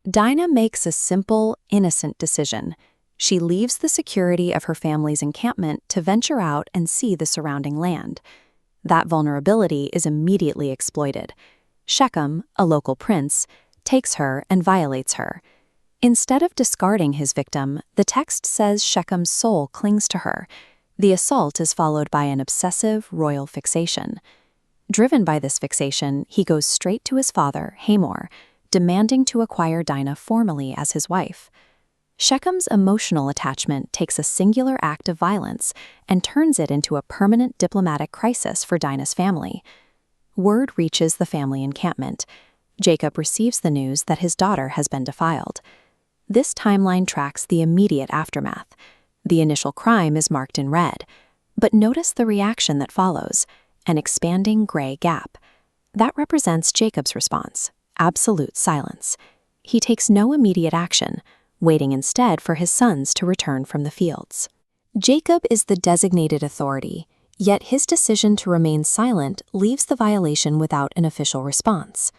Dinah makes a simple, innocent decision. She leaves the security of her family's encampment to venture out and see the surrounding land. That vulnerability is immediately exploited. Shechem, a local prince, takes her and violates her. Instead of discarding his victim, the text says Shechem's soul clings to her. The assault is followed by an obsessive royal fixation. Driven by this fixation, he goes straight to his father, Hamor, demanding to acquire Dinah formally as his wife. Shechem's emotional attachment takes a singular act of violence and turns it into a permanent diplomatic crisis for Dinah's family. Word reaches the family encampment. Jacob receives the news that his daughter has been defiled. This timeline tracks the immediate aftermath. The initial crime is marked in red, but notice the reaction that follows, an expanding gray gap. That represents Jacob's response, absolute silence. He takes no immediate action, waiting instead for his sons to return from the fields. Jacob is the designated authority, yet his decision to remain silent leaves the violation without an official response.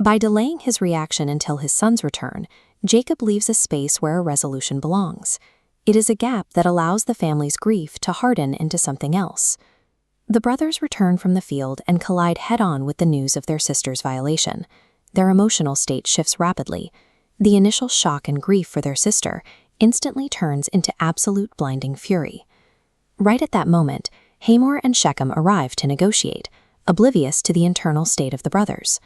By delaying his reaction until his sons return, Jacob leaves a space where a resolution belongs. It is a gap that allows the family's grief to harden into something else. The brothers return from the field and collide head-on with the news of their sister's violation. Their emotional state shifts rapidly. The initial shock and grief for their sister instantly turns into absolute blinding fury. Right at that moment, Hamor and Shechem arrive to negotiate, oblivious to the internal state of the brothers.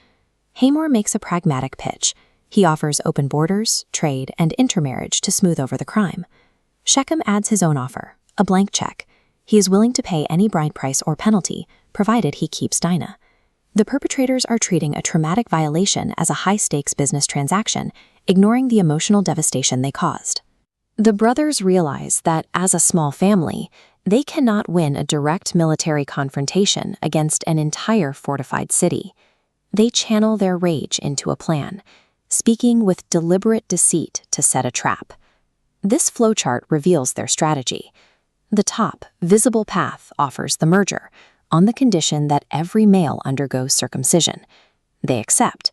Hamor makes a pragmatic pitch. He offers open borders, trade, and intermarriage to smooth over the crime. Shechem adds his own offer, a blank check. He is willing to pay any bride price or penalty, provided he keeps Dinah. The perpetrators are treating a traumatic violation as a high-stakes business transaction, ignoring the emotional devastation they caused. The brothers realize that, as a small family, they cannot win a direct military confrontation against an entire fortified city. They channel their rage into a plan, speaking with deliberate deceit to set a trap. This flowchart reveals their strategy. The top, visible path offers the merger, on the condition that every male undergoes circumcision. They accept.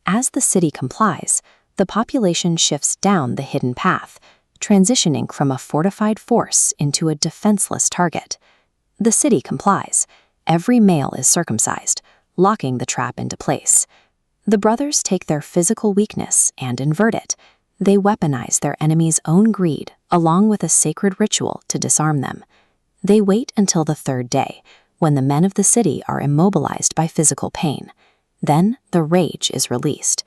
As the city complies, the population shifts down the hidden path, transitioning from a fortified force into a defenseless target. The city complies. Every male is circumcised, locking the trap into place. The brothers take their physical weakness and invert it. They weaponize their enemy's own greed along with a sacred ritual to disarm them. They wait until the third day, when the men of the city are immobilized by physical pain. Then the rage is released.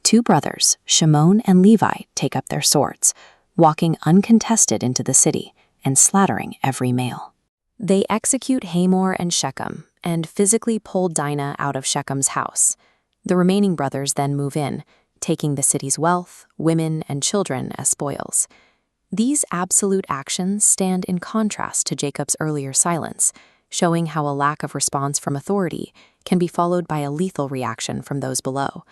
Two brothers, Simeon and Levi, take up their swords, walking uncontested into the city and slaughtering every male. They execute Hamor and Shechem and physically pull Dinah out of Shechem's house. The remaining brothers then move in, taking the city's wealth, women, and children as spoils. These absolute actions stand in contrast to Jacob's earlier silence, showing how a lack of response from authority can be followed by a lethal reaction from those below.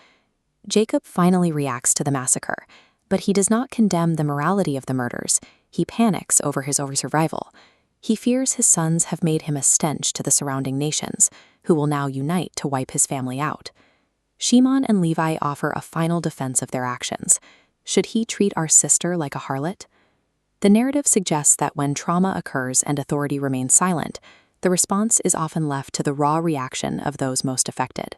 Jacob finally reacts to the massacre, but he does not condemn the morality of the murders. He panics over his own survival. He fears his sons have made him a stench to the surrounding nations, who will now unite to wipe his family out. Simeon and Levi offer a final defense of their actions. Should he treat our sister like a harlot? The narrative suggests that when trauma occurs and authority remains silent, the response is often left to the raw reaction of those most affected.